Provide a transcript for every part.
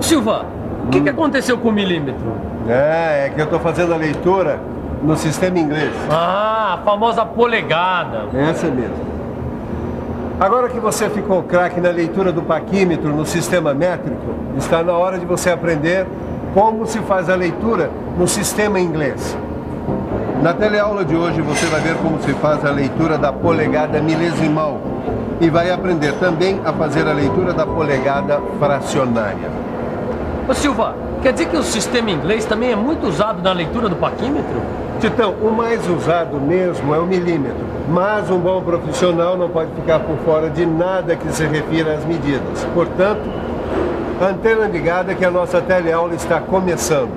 Silva, o que aconteceu com o milímetro? É que eu estou fazendo a leitura no sistema inglês. Ah, a famosa polegada. Essa mesmo. Agora que você ficou craque na leitura do paquímetro no sistema métrico, está na hora de você aprender como se faz a leitura no sistema inglês. Na teleaula de hoje você vai ver como se faz a leitura da polegada milesimal e vai aprender também a fazer a leitura da polegada fracionária. Ô Silva, quer dizer que o sistema inglês também é muito usado na leitura do paquímetro? Titão, o mais usado mesmo é o milímetro, mas um bom profissional não pode ficar por fora de nada que se refira às medidas. Portanto, antena ligada que a nossa teleaula está começando.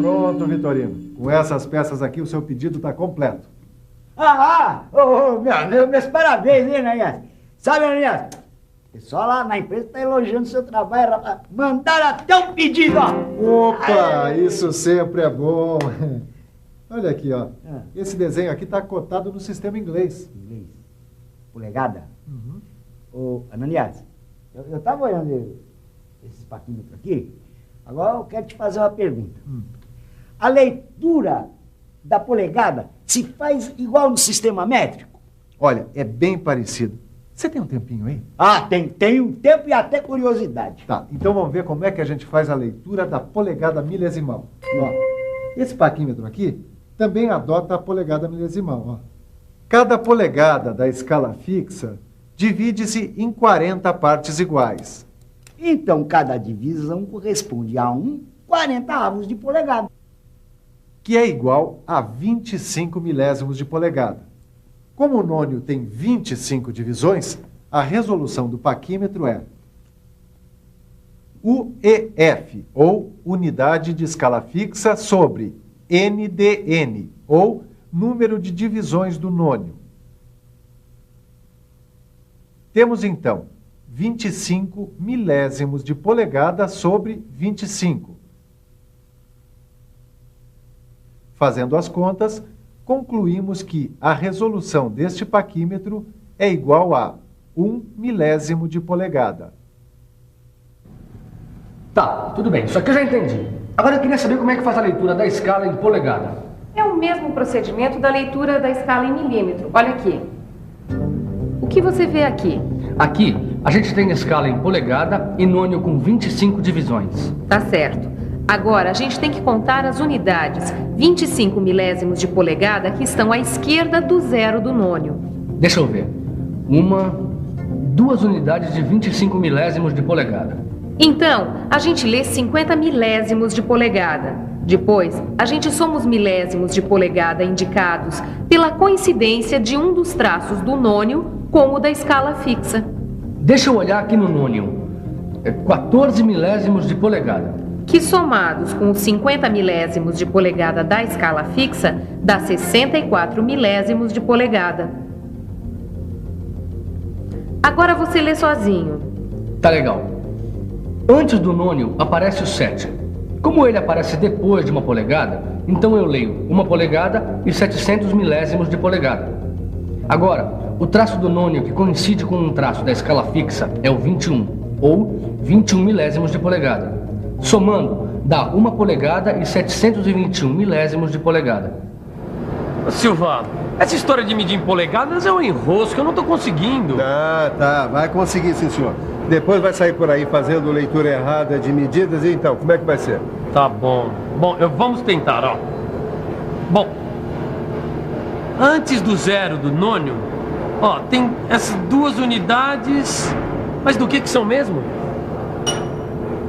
Pronto, Vitorino. Com essas peças aqui, o seu pedido está completo. Meus parabéns, hein, Ananias? Sabe, Ananias? O pessoal lá na empresa está elogiando o seu trabalho, rapaz. Mandaram até um pedido, ó. Opa, isso sempre é bom. Olha aqui, ó. Esse desenho aqui está cotado no sistema inglês. Inglês. Polegada? Ô, Ananias, eu estava olhando esses paquímetros aqui. Agora eu quero te fazer uma pergunta. A leitura da polegada se faz igual no sistema métrico? Olha, é bem parecido. Você tem um tempinho aí? Tem um tempo e até curiosidade. Tá, então vamos ver como é que a gente faz a leitura da polegada milesimal. Ó, esse paquímetro aqui também adota a polegada milesimal. Ó. Cada polegada da escala fixa divide-se em 40 partes iguais. Então, cada divisão corresponde a 40 de polegada. Que é igual a 25 milésimos de polegada. Como o nônio tem 25 divisões, a resolução do paquímetro é UEF, ou unidade de escala fixa, sobre NDN, ou número de divisões do nônio. Temos, então, 25 milésimos de polegada sobre 25. Fazendo as contas, concluímos que a resolução deste paquímetro é igual a 1 milésimo de polegada. Tá, tudo bem, isso aqui eu já entendi. Agora eu queria saber como é que faz a leitura da escala em polegada. É o mesmo procedimento da leitura da escala em milímetro. Olha aqui. O que você vê aqui? Aqui, a gente tem escala em polegada e nônio com 25 divisões. Tá certo. Agora, a gente tem que contar as unidades, 25 milésimos de polegada, que estão à esquerda do zero do nônio. Deixa eu ver. 2 unidades de 25 milésimos de polegada. Então, a gente lê 50 milésimos de polegada. Depois, a gente soma os milésimos de polegada indicados pela coincidência de um dos traços do nônio com o da escala fixa. Deixa eu olhar aqui no nônio. 14 milésimos de polegada. Que somados com os 50 milésimos de polegada da escala fixa, dá 64 milésimos de polegada. Agora você lê sozinho. Tá legal. Antes do nônio aparece o 7. Como ele aparece depois de uma polegada, então eu leio 1 polegada e 700 milésimos de polegada. Agora, o traço do nônio que coincide com um traço da escala fixa é o 21, ou 21 milésimos de polegada. Somando, dá 1 polegada e 721 milésimos de polegada. Silva, essa história de medir em polegadas é um enrosco, eu não tô conseguindo. Tá, vai conseguir sim, senhor. Depois vai sair por aí fazendo leitura errada de medidas, e então, como é que vai ser? Tá bom. Bom, vamos tentar, ó. Bom, antes do zero do nônio, ó, tem essas 2 unidades, mas do que são mesmo?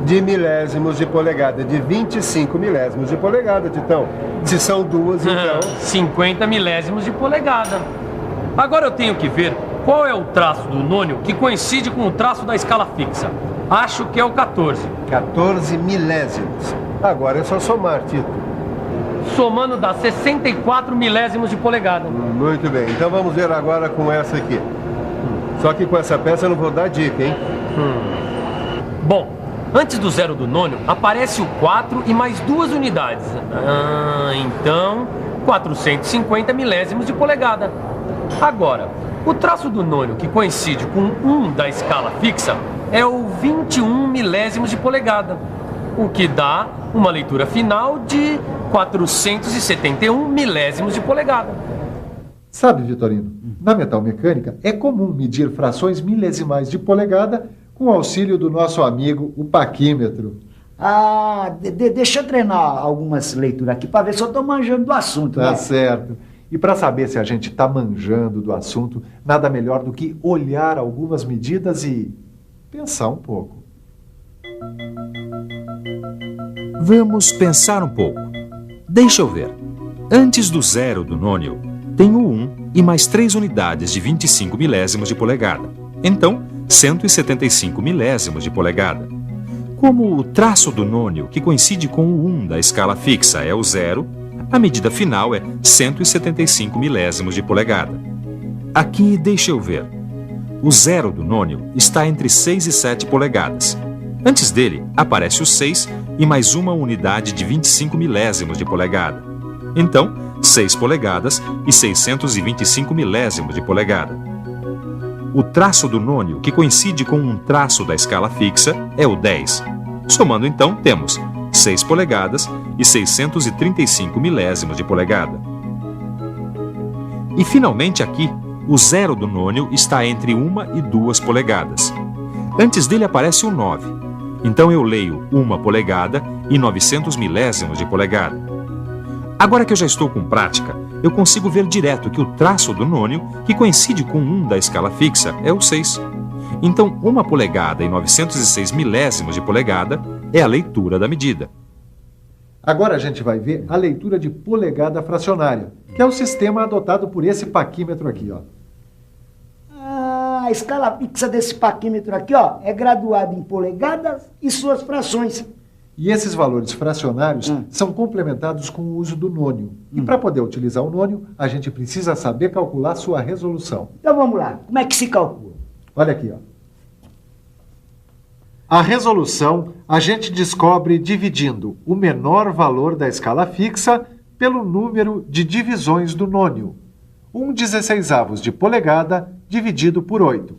De milésimos de polegada, de 25 milésimos de polegada, Titão. Se são 2, então... 50 milésimos de polegada. Agora eu tenho que ver qual é o traço do nônio que coincide com o traço da escala fixa. Acho que é o 14. 14 milésimos. Agora é só somar, Tito. Somando dá 64 milésimos de polegada. Muito bem, então vamos ver agora com essa aqui. Só que com essa peça eu não vou dar dica, hein? Bom, antes do zero do nônio, aparece o 4 e mais 2 unidades. Então, 450 milésimos de polegada. Agora, o traço do nônio que coincide com 1 da escala fixa é o 21 milésimos de polegada, o que dá uma leitura final de 471 milésimos de polegada. Sabe, Vitorino, na metalmecânica é comum medir frações milesimais de polegada com o auxílio do nosso amigo, o paquímetro. Deixa eu treinar algumas leituras aqui para ver se eu estou manjando do assunto. Tá né? certo. E para saber se a gente está manjando do assunto, nada melhor do que olhar algumas medidas e pensar um pouco. Vamos pensar um pouco. Deixa eu ver. Antes do zero do nônio, tem o 1 e mais 3 unidades de 25 milésimos de polegada. Então, 175 milésimos de polegada. Como o traço do nônio, que coincide com o 1 da escala fixa, é o zero, a medida final é 175 milésimos de polegada. Aqui, deixa eu ver. O zero do nônio está entre 6 e 7 polegadas. Antes dele, aparece o 6 e mais uma unidade de 25 milésimos de polegada. Então, 6 polegadas e 625 milésimos de polegada. O traço do nônio, que coincide com um traço da escala fixa, é o 10. Somando então, temos 6 polegadas e 635 milésimos de polegada. E finalmente aqui, o zero do nônio está entre 1 e 2 polegadas. Antes dele aparece o 9. Então eu leio 1 polegada e 900 milésimos de polegada. Agora que eu já estou com prática, eu consigo ver direto que o traço do nônio, que coincide com 1 da escala fixa, é o 6. Então, 1 polegada e 906 milésimos de polegada é a leitura da medida. Agora a gente vai ver a leitura de polegada fracionária, que é o sistema adotado por esse paquímetro aqui, ó. A escala fixa desse paquímetro aqui, ó, é graduada em polegadas e suas frações. E esses valores fracionários são complementados com o uso do nônio. E para poder utilizar o nônio, a gente precisa saber calcular sua resolução. Então vamos lá, como é que se calcula? Olha aqui, ó. A resolução a gente descobre dividindo o menor valor da escala fixa pelo número de divisões do nônio. 1/16 de polegada dividido por 8.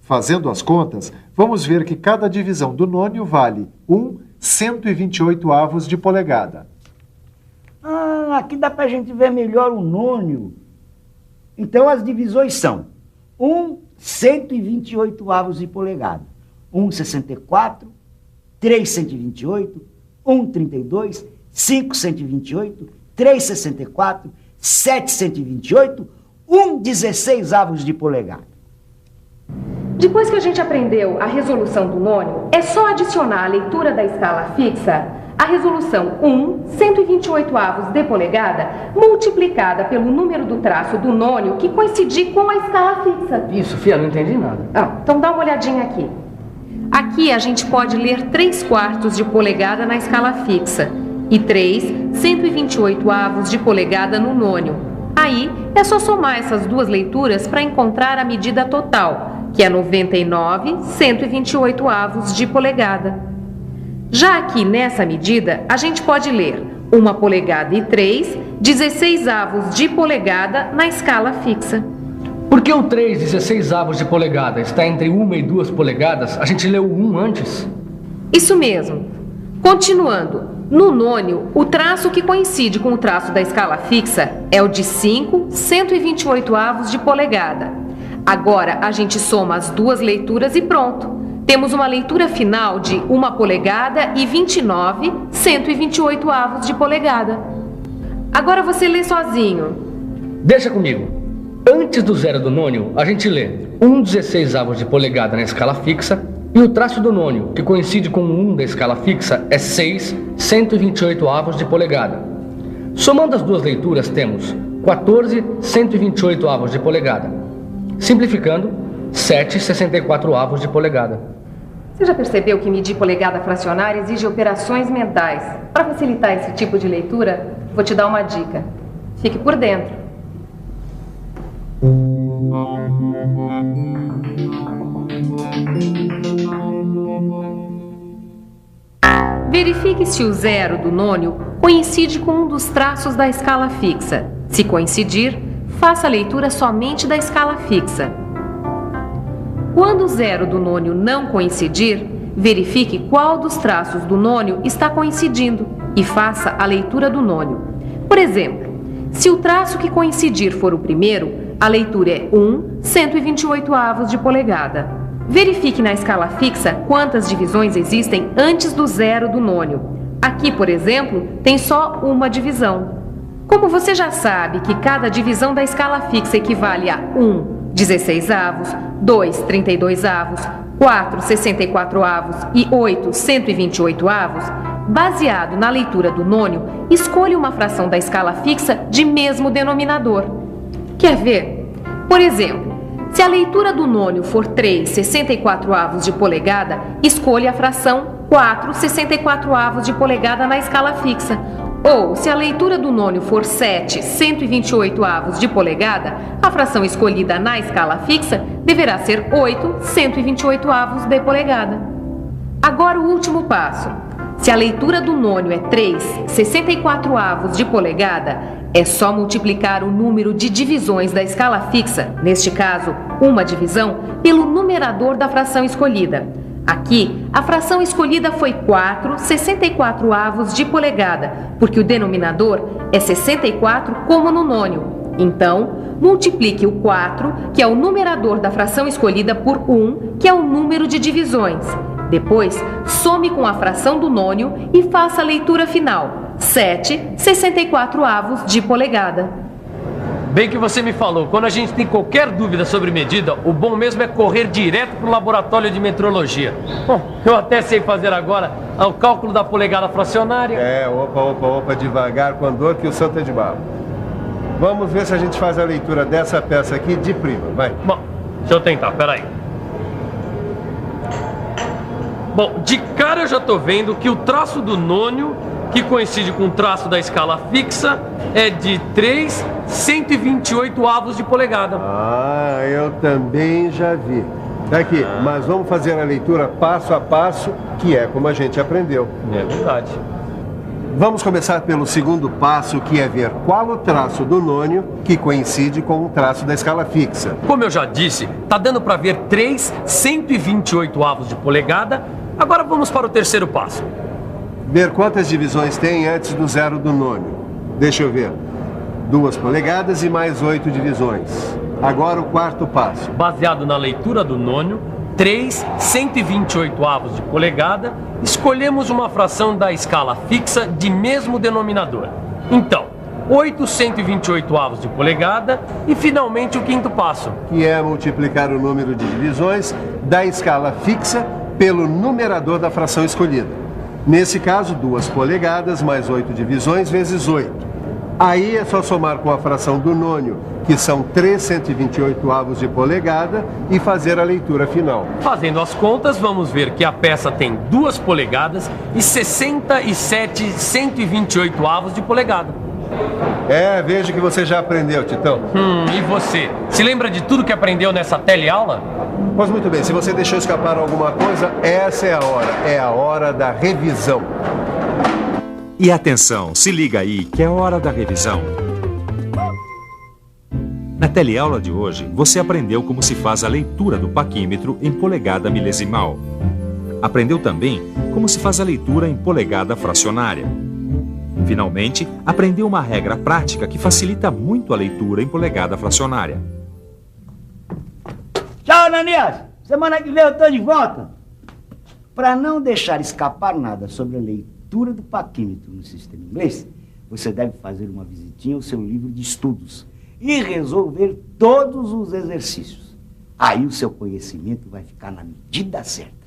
Fazendo as contas, vamos ver que cada divisão do nônio vale 1/128 de polegada. Aqui dá para a gente ver melhor o nônio. Então as divisões são 1/128 de polegada. 1/64, 3/128, 1/32, 5/128, 3/64, 7/128, 1/16 de polegada. Depois que a gente aprendeu a resolução do nônio, é só adicionar a leitura da escala fixa, a resolução 1/128 de polegada, multiplicada pelo número do traço do nônio que coincidir com a escala fixa. Isso, Fia, não entendi nada. Então dá uma olhadinha aqui. Aqui a gente pode ler 3/4 de polegada na escala fixa e 3/128 de polegada no nônio. Aí é só somar essas duas leituras para encontrar a medida total, que é 99/128 de polegada. Já aqui nessa medida, a gente pode ler 1 polegada e 3/16 de polegada na escala fixa. Por que o 3/16 de polegada está entre 1 e 2 polegadas? A gente leu o 1 antes? Isso mesmo. Continuando, no nônio, o traço que coincide com o traço da escala fixa é o de 5/128 de polegada. Agora a gente soma as duas leituras e pronto. Temos uma leitura final de 1 polegada e 29/128 de polegada. Agora você lê sozinho. Deixa comigo. Antes do zero do nônio, a gente lê 1/16 de polegada na escala fixa e o traço do nônio, que coincide com o 1 da escala fixa, é 6/128 de polegada. Somando as duas leituras, temos 14/128 de polegada. Simplificando, 7/64 de polegada. Você já percebeu que medir polegada fracionária exige operações mentais? Para facilitar esse tipo de leitura, vou te dar uma dica. Fique por dentro. Verifique se o zero do nônio coincide com um dos traços da escala fixa. Se coincidir, faça a leitura somente da escala fixa. Quando o zero do nônio não coincidir, verifique qual dos traços do nônio está coincidindo e faça a leitura do nônio. Por exemplo, se o traço que coincidir for o primeiro, a leitura é 1/128 de polegada. Verifique na escala fixa quantas divisões existem antes do zero do nônio. Aqui, por exemplo, tem só uma divisão. Como você já sabe que cada divisão da escala fixa equivale a 1, 16avos, 2, 32avos, 4, 64avos e 8, 128avos, baseado na leitura do nônio, escolha uma fração da escala fixa de mesmo denominador. Quer ver? Por exemplo, se a leitura do nônio for 3 64avos de polegada, escolha a fração 4 64avos de polegada na escala fixa. Ou, se a leitura do nônio for 7 128avos de polegada, a fração escolhida na escala fixa deverá ser 8 128avos de polegada. Agora o último passo. Se a leitura do nônio é 3 64avos de polegada, é só multiplicar o número de divisões da escala fixa, neste caso, uma divisão, pelo numerador da fração escolhida. Aqui, a fração escolhida foi 4 64avos de polegada, porque o denominador é 64 como no nônio. Então, multiplique o 4, que é o numerador da fração escolhida, por 1, que é o número de divisões. Depois, some com a fração do nônio e faça a leitura final, 7 64avos de polegada. Bem que você me falou, quando a gente tem qualquer dúvida sobre medida, o bom mesmo é correr direto para o laboratório de metrologia. Bom, eu até sei fazer agora o cálculo da polegada fracionária. Opa, devagar com a dor que o santo é de barro. Vamos ver se a gente faz a leitura dessa peça aqui de prima, vai. Bom, deixa eu tentar, peraí. Bom, de cara eu já tô vendo que o traço do nônio, que coincide com o traço da escala fixa, é de 3 128avos de polegada. Ah, eu também já vi. Daqui, mas vamos fazer a leitura passo a passo, que é como a gente aprendeu. É verdade. Vamos começar pelo segundo passo, que é ver qual o traço do nônio que coincide com o traço da escala fixa. Como eu já disse, tá dando para ver 3 128avos de polegada. Agora vamos para o terceiro passo. Ver quantas divisões tem antes do zero do nônio. Deixa eu ver. 2 polegadas e mais 8 divisões. Agora o quarto passo. Baseado na leitura do nônio, 3 128avos de polegada, escolhemos uma fração da escala fixa de mesmo denominador. Então, 8 128avos de polegada e finalmente o quinto passo, que é multiplicar o número de divisões da escala fixa pelo numerador da fração escolhida. Nesse caso, 2 polegadas mais 8 divisões vezes 8. Aí é só somar com a fração do nônio, que são 3 128avos de polegada, e fazer a leitura final. Fazendo as contas, vamos ver que a peça tem 2 polegadas e 67 128avos de polegada. Vejo que você já aprendeu, Titão. E você? Se lembra de tudo que aprendeu nessa teleaula? Pois muito bem, se você deixou escapar alguma coisa, essa é a hora da revisão. E atenção, se liga aí que é hora da revisão. Na teleaula de hoje, você aprendeu como se faz a leitura do paquímetro em polegada milesimal. Aprendeu também como se faz a leitura em polegada fracionária. Finalmente, aprendeu uma regra prática que facilita muito a leitura em polegada fracionária. Tchau, Ananias! Semana que vem eu tô de volta. Para não deixar escapar nada sobre a leitura do paquímetro no sistema inglês, você deve fazer uma visitinha ao seu livro de estudos e resolver todos os exercícios. Aí o seu conhecimento vai ficar na medida certa.